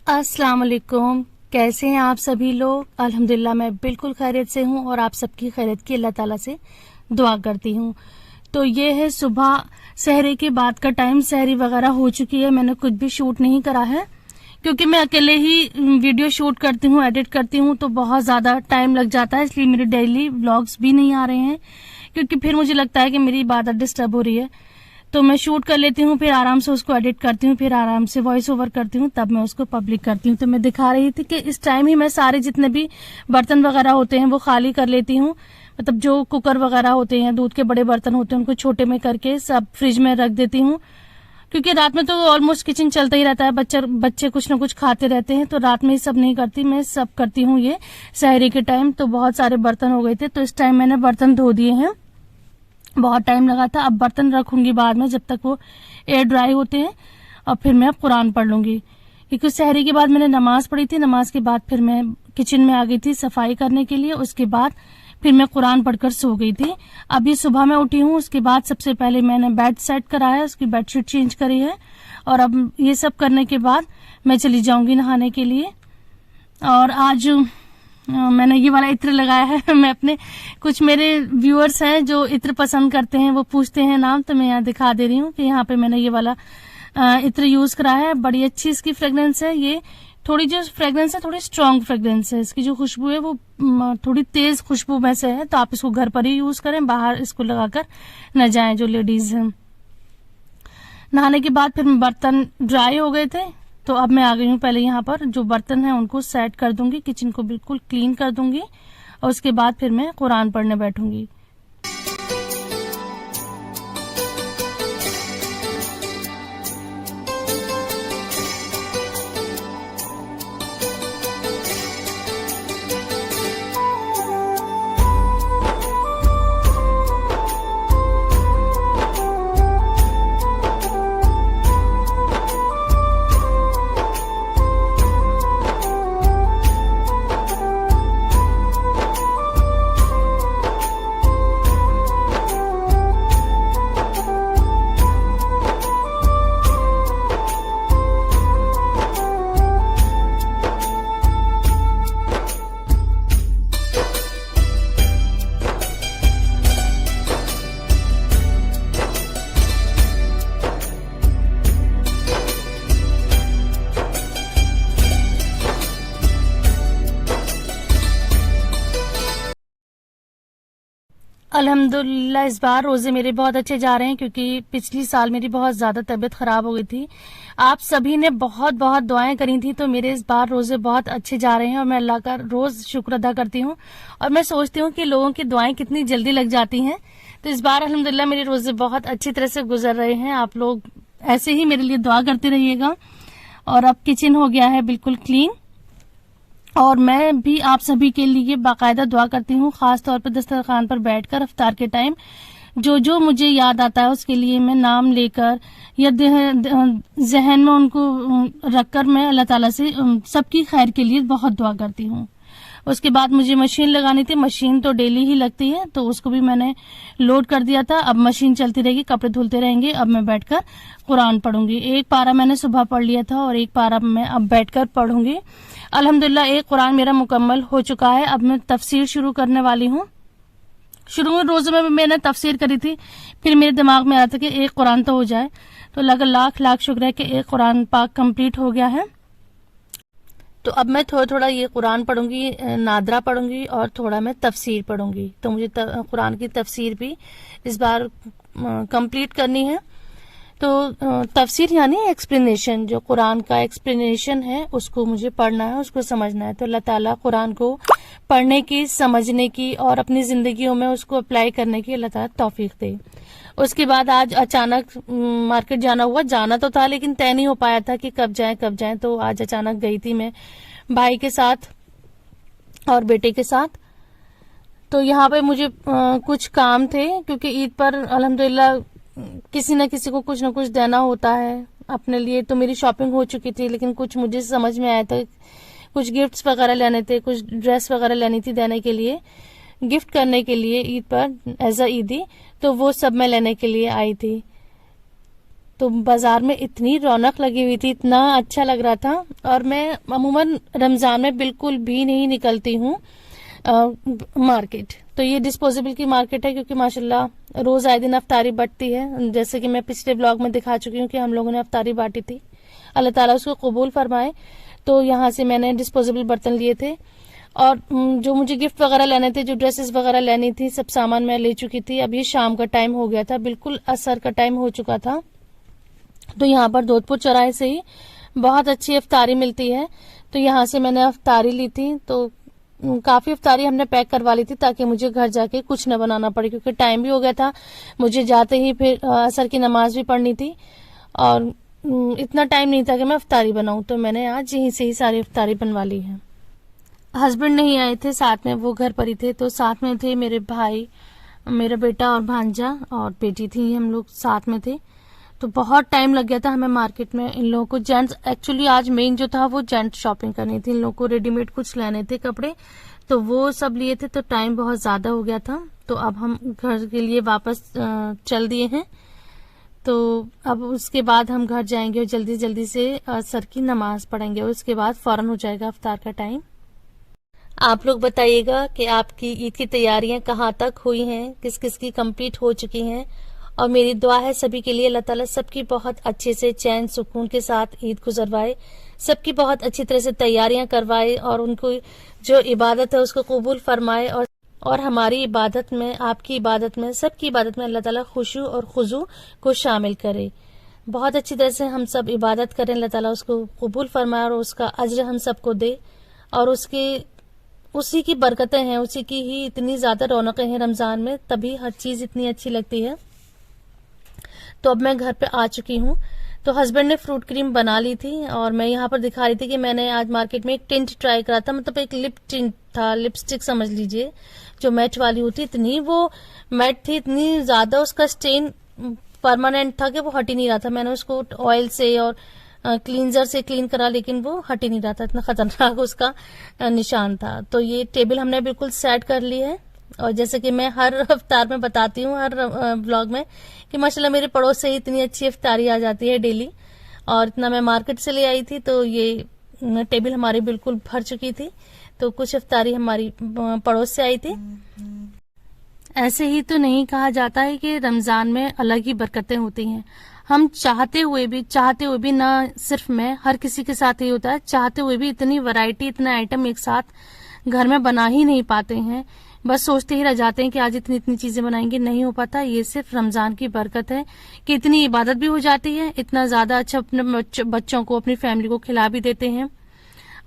अस्सलाम वालेकुम। कैसे हैं आप सभी लोग? अल्हम्दुलिल्लाह मैं बिल्कुल खैरियत से हूँ और आप सबकी खैरियत की अल्लाह ताला से दुआ करती हूँ। तो ये है सुबह सहरी के बाद का टाइम, सहरी वगैरह हो चुकी है। मैंने कुछ भी शूट नहीं करा है क्योंकि मैं अकेले ही वीडियो शूट करती हूँ, एडिट करती हूँ, तो बहुत ज़्यादा टाइम लग जाता है। इसलिए मेरे डेली व्लॉग्स भी नहीं आ रहे हैं क्योंकि फिर मुझे लगता है कि मेरी इबादत डिस्टर्ब हो रही है। तो मैं शूट कर लेती हूँ, फिर आराम से उसको एडिट करती हूँ, फिर आराम से वॉइस ओवर करती हूँ, तब मैं उसको पब्लिक करती हूँ। तो मैं दिखा रही थी कि इस टाइम ही मैं सारे जितने भी बर्तन वगैरह होते हैं वो खाली कर लेती हूँ। मतलब जो कुकर वगैरह होते हैं, दूध के बड़े बर्तन होते हैं, उनको छोटे में करके सब फ्रिज में रख देती हूँ क्योंकि रात में तो ऑलमोस्ट किचन चलता ही रहता है। बच्चे कुछ ना कुछ खाते रहते हैं, तो रात में ये सब नहीं करती, मैं सब करती हूँ ये सहरी के टाइम। तो बहुत सारे बर्तन हो गए थे, तो इस टाइम मैंने बर्तन धो दिए हैं। बहुत टाइम लगा था। अब बर्तन रखूंगी बाद में जब तक वो एयर ड्राई होते हैं, और फिर मैं कुरान पढ़ लूंगी क्योंकि सहरी के बाद मैंने नमाज पढ़ी थी। नमाज के बाद फिर मैं किचन में आ गई थी सफाई करने के लिए। उसके बाद फिर मैं कुरान पढ़कर सो गई थी। अभी सुबह मैं उठी हूँ, उसके बाद सबसे पहले मैंने बेड सेट करा है, उसकी बेडशीट चेंज करी है, और अब ये सब करने के बाद मैं चली जाऊंगी नहाने के लिए। और आज मैंने ये वाला इत्र लगाया है। मैं अपने कुछ मेरे व्यूअर्स हैं जो इत्र पसंद करते हैं, वो पूछते हैं नाम, तो मैं यहाँ दिखा दे रही हूँ कि यहाँ पे मैंने ये वाला इत्र यूज करा है। बड़ी अच्छी इसकी फ्रेग्रेंस है। ये थोड़ी जो फ्रेग्रेंस है थोड़ी स्ट्रॉन्ग फ्रेग्रेंस है। इसकी जो खुशबू है वो थोड़ी तेज खुशबू में से है, तो आप इसको घर पर ही यूज करें, बाहर इसको लगाकर न जाएं जो लेडीज हैं। नहाने के बाद फिर बर्तन ड्राई हो गए थे, तो अब मैं आ गई हूँ। पहले यहाँ पर जो बर्तन है उनको सेट कर दूंगी, किचन को बिल्कुल क्लीन कर दूंगी, और उसके बाद फिर मैं कुरान पढ़ने बैठूंगी। अल्हम्दुलिल्लाह इस बार रोजे मेरे बहुत अच्छे जा रहे हैं क्योंकि पिछली साल मेरी बहुत ज्यादा तबीयत खराब हो गई थी। आप सभी ने बहुत बहुत दुआएं करी थी, तो मेरे इस बार रोजे बहुत अच्छे जा रहे हैं और मैं अल्लाह का रोज शुक्र अदा करती हूँ। और मैं सोचती हूँ कि लोगों की दुआएं कितनी जल्दी लग जाती हैं। तो इस बार अल्हम्दुलिल्लाह मेरे रोजे बहुत अच्छी तरह से गुजर रहे हैं। आप लोग ऐसे ही मेरे लिए दुआ करते रहिएगा। और अब किचन हो गया है बिल्कुल क्लीन, और मैं भी आप सभी के लिए बाकायदा दुआ करती हूँ, खास तौर पर दस्तरखान पर बैठकर इफ्तार के टाइम जो जो मुझे याद आता है उसके लिए मैं नाम लेकर या जहन में उनको रखकर मैं अल्लाह ताला से सबकी खैर के लिए बहुत दुआ करती हूँ। उसके बाद मुझे मशीन लगानी थी। मशीन तो डेली ही लगती है, तो उसको भी मैंने लोड कर दिया था। अब मशीन चलती रहेगी, कपड़े धुलते रहेंगे। अब मैं बैठकर कुरान पढ़ूंगी। एक पारा मैंने सुबह पढ़ लिया था और एक पारा मैं अब बैठकर पढ़ूंगी। अल्हम्दुलिल्लाह एक कुरान मेरा मुकम्मल हो चुका है। अब मैं तफसीर शुरू करने वाली हूँ। शुरू में रोज़ों में मैंने तफसीर करी थी, फिर मेरे दिमाग में आया था कि एक कुरान तो हो जाए, तो लाख लाख शुक्र है कि एक कुरान पाक कंप्लीट हो गया है। तो अब मैं थोड़ा थोड़ा ये कुरान पढ़ूंगी, नादरा पढ़ूंगी और थोड़ा मैं तफसीर पढ़ूंगी। तो मुझे कुरान की तफसीर भी इस बार कंप्लीट करनी है। तो तफसीर यानी एक्सप्लेनेशन, जो कुरान का एक्सप्लेनेशन है उसको मुझे पढ़ना है, उसको समझना है। तो अल्लाह ताला कुरान को पढ़ने की, समझने की और अपनी जिंदगियों में उसको अप्लाई करने की अल्लाह ताला तौफीक दे। उसके बाद आज अचानक मार्केट जाना हुआ। जाना तो था लेकिन तय नहीं हो पाया था कि कब जाएं। तो आज अचानक गई थी मैं भाई के साथ और बेटे के साथ। तो यहाँ पे मुझे कुछ काम थे क्योंकि ईद पर अल्हम्दुलिल्लाह किसी न किसी को कुछ न कुछ देना होता है। अपने लिए तो मेरी शॉपिंग हो चुकी थी, लेकिन कुछ मुझे समझ में आया था, कुछ गिफ्ट्स वगैरह लेने थे, कुछ ड्रेस वगैरह लेनी थी देने के लिए, गिफ्ट करने के लिए ईद पर एज अ ईदी। तो वो सब मैं लेने के लिए आई थी। तो बाजार में इतनी रौनक लगी हुई थी, इतना अच्छा लग रहा था। और मैं अमूमन रमजान में बिल्कुल भी नहीं निकलती हूँ मार्केट। तो ये डिस्पोजेबल की मार्केट है, क्योंकि माशाल्लाह रोज आए दिन अफ्तारी बढ़ती है। जैसे कि मैं पिछले ब्लॉग में दिखा चुकी हूँ कि हम लोगों ने अफ्तारी बांटी थी, अल्लाह ताला उसको कबूल फरमाए। तो यहाँ से मैंने डिस्पोजेबल बर्तन लिए थे, और जो मुझे गिफ्ट वगैरह लेने थे, जो ड्रेसेस वगैरह लेनी थी, सब सामान मैं ले चुकी थी। अब ये शाम का टाइम हो गया था, बिल्कुल असर का टाइम हो चुका था। तो यहाँ पर दोधपुर चौराहे से ही बहुत अच्छी इफ्तारी मिलती है, तो यहाँ से मैंने इफ्तारी ली थी। तो काफी इफ्तारी हमने पैक करवा ली थी, ताकि मुझे घर जाके कुछ न बनाना पड़े, क्योंकि टाइम भी हो गया था। मुझे जाते ही फिर असर की नमाज भी पढ़नी थी, और इतना टाइम नहीं था कि मैं इफ्तारी बनाऊं। तो मैंने आज यहीं से ही सारी इफ्तारी बनवा ली है। हस्बैंड नहीं आए थे साथ में, वो घर पर ही थे। तो साथ में थे मेरे भाई, मेरा बेटा और भांजा और बेटी थी, हम लोग साथ में थे। तो बहुत टाइम लग गया था हमें मार्केट में। इन लोगों को जेंट्स, एक्चुअली आज मेन जो था वो जेंट्स शॉपिंग करनी थी। इन लोगों को रेडीमेड कुछ लेने थे कपड़े, तो वो सब लिए थे, तो टाइम बहुत ज्यादा हो गया था। तो अब हम घर के लिए वापस चल दिए हैं। तो अब उसके बाद हम घर जाएंगे और जल्दी जल्दी से असर की नमाज पढ़ेंगे, और उसके बाद फौरन हो जाएगा इफ्तार का टाइम। आप लोग बताइएगा कि आपकी ईद की तैयारियां कहाँ तक हुई हैं, किस किस की कंप्लीट हो चुकी हैं। और मेरी दुआ है सभी के लिए, अल्लाह ताला सबकी बहुत अच्छे से चैन सुकून के साथ ईद गुजरवाए, सबकी बहुत अच्छी तरह से तैयारियां करवाए, और उनको जो इबादत है उसको कबूल फरमाए। और हमारी इबादत में, आपकी इबादत में, सबकी इबादत में अल्लाह ताला खुशू और खुजू को शामिल करे। बहुत अच्छी तरह से हम सब इबादत करें, अल्लाह ताला उसको कबूल फरमाए और उसका अज्र हम सबको दे। और उसी की बरकतें हैं, उसी की ही इतनी ज्यादा रौनकें हैं रमजान में, तभी हर चीज इतनी अच्छी लगती है। तो अब मैं घर पे आ चुकी हूँ। तो हस्बैंड ने फ्रूट क्रीम बना ली थी, और मैं यहाँ पर दिखा रही थी कि मैंने आज मार्केट में एक टिंट ट्राई करा था, मतलब एक लिप टिंट था, लिपस्टिक समझ लीजिए, जो मैट वाली होती। इतनी वो मैट थी, इतनी ज्यादा उसका स्टेन परमानेंट था कि वो हट ही नहीं रहा था। मैंने उसको ऑयल से और क्लींजर से क्लीन करा, लेकिन वो हट ही नहीं रहा था, इतना खतरनाक उसका निशान था। तो ये टेबल हमने बिल्कुल सेट कर ली है। और जैसे कि मैं हर इफ्तार में बताती हूँ, हर ब्लॉग में, कि माशाल्लाह मेरे पड़ोस से ही इतनी अच्छी इफ्तारी आ जाती है डेली। और इतना मैं मार्केट से ले आई थी, तो ये टेबल हमारी बिल्कुल भर चुकी थी। तो कुछ इफ्तारी हमारी पड़ोस से आई थी। ऐसे ही तो नहीं कहा जाता है कि रमजान में अलग ही बरकतें होती हैं। हम चाहते हुए भी ना, सिर्फ मैं, हर किसी के साथ ही होता है, चाहते हुए भी इतनी वैरायटी, इतने आइटम एक साथ घर में बना ही नहीं पाते हैं। बस सोचते ही रह जाते हैं कि आज इतनी इतनी चीजें बनाएंगे, नहीं हो पाता। ये सिर्फ रमजान की बरकत है कि इतनी इबादत भी हो जाती है, इतना ज्यादा अच्छा अपने बच्चों को, अपनी फैमिली को खिला भी देते हैं,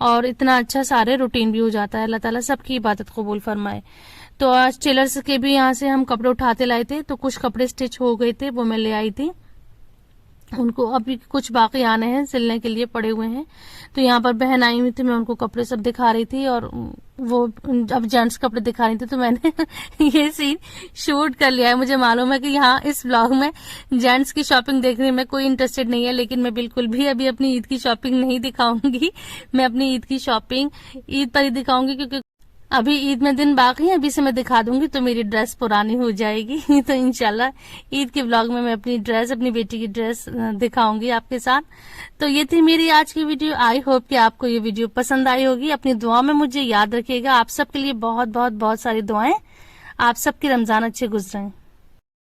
और इतना अच्छा सारे रूटीन भी हो जाता है। अल्लाह ताला सबकी इबादत कबूल फरमाए। तो आज टेलर्स के भी यहाँ से हम कपड़े उठाते लाए थे, तो कुछ कपड़े स्टिच हो गए थे, वो मैं ले आई थी। उनको अभी कुछ बाकी आने हैं, सिलने के लिए पड़े हुए हैं। तो यहाँ पर बहन आई हुई थी, मैं उनको कपड़े सब दिखा रही थी, और वो अब जेंट्स कपड़े दिखा रही थी। तो मैंने ये सीन शूट कर लिया है। मुझे मालूम है कि यहाँ इस ब्लॉग में जेंट्स की शॉपिंग देखने में कोई इंटरेस्टेड नहीं है, लेकिन मैं बिल्कुल भी अभी अपनी ईद की शॉपिंग नहीं दिखाऊंगी। मैं अपनी ईद की शॉपिंग ईद पर ही दिखाऊंगी, क्योंकि अभी ईद में दिन बाकी है। अभी से मैं दिखा दूंगी तो मेरी ड्रेस पुरानी हो जाएगी। तो इंशाल्लाह ईद के व्लॉग में मैं अपनी ड्रेस, अपनी बेटी की ड्रेस दिखाऊंगी आपके साथ। तो ये थी मेरी आज की वीडियो। आई होप कि आपको ये वीडियो पसंद आई होगी। अपनी दुआ में मुझे याद रखिएगा। आप सबके लिए बहुत बहुत बहुत सारी दुआएं। आप सबके रमजान अच्छे गुजरें।